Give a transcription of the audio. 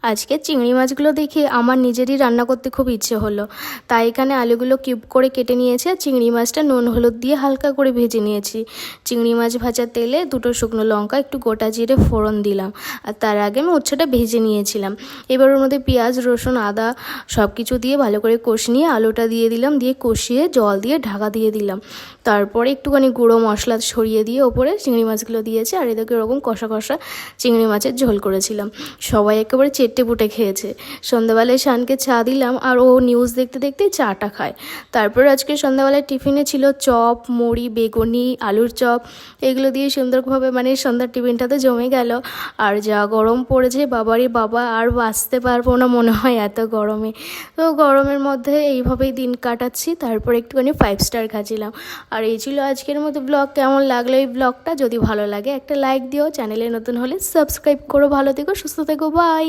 আজকে চিংড়ি মাছগুলো দেখে আমার নিজেরই রান্না করতে খুব ইচ্ছে হলো। তাই এখানে আলুগুলো কিউব করে কেটে নিয়েছি আর চিংড়ি মাছটা নুন হলুদ দিয়ে হালকা করে ভেজে নিয়েছি। চিংড়ি মাছ ভাজার তেলে দুটো শুকনো লঙ্কা একটু গোটা জিরে ফোড়ন দিলাম, আর তার আগে আমি উচ্ছেটা ভেজে নিয়েছিলাম। এবার ওর মধ্যে পেঁয়াজ রসুন আদা সব কিছু দিয়ে ভালো করে কষিয়ে নিয়ে আলুটা দিয়ে দিলাম, দিয়ে কষিয়ে জল দিয়ে ঢাকা দিয়ে দিলাম। তারপরে একটুখানি গুঁড়ো মশলা ছড়িয়ে দিয়ে ওপরে চিংড়ি মাছগুলো দিয়েছি, আর এদিকে ওরকম কষা কষা চিংড়ি মাছের ঝোল করেছিলাম। সবাই একেবারে চেটে পুটে খেয়েছে। সন্ধ্যাবেলায় শানকে চা দিলাম আর ও নিউজ দেখতে দেখতেই চাটা খায়। তারপর আজকে সন্ধ্যাবেলায় টিফিনে ছিল চপ, মুড়ি, বেগুনি, আলুর চপ, এগুলো দিয়ে সুন্দরভাবে সন্ধ্যার টিফিনটাতে জমে গেল। আর যা গরম পড়েছে বাবারে বাবা, আর বাঁচতে পারবো না মনে হয় এত গরমে। তো গরমের মধ্যে এইভাবেই দিন কাটাচ্ছি। তারপর একটুখানি 5 স্টার খাচ্ছিলাম। আর এই ছিল আজকের মতো ব্লগ। কেমন লাগলো এই ব্লগটা? যদি ভালো লাগে একটা লাইক দিও, চ্যানেলে নতুন হলে সাবস্ক্রাইব করো। ভালো থেকো, সুস্থ থেকো, বাই।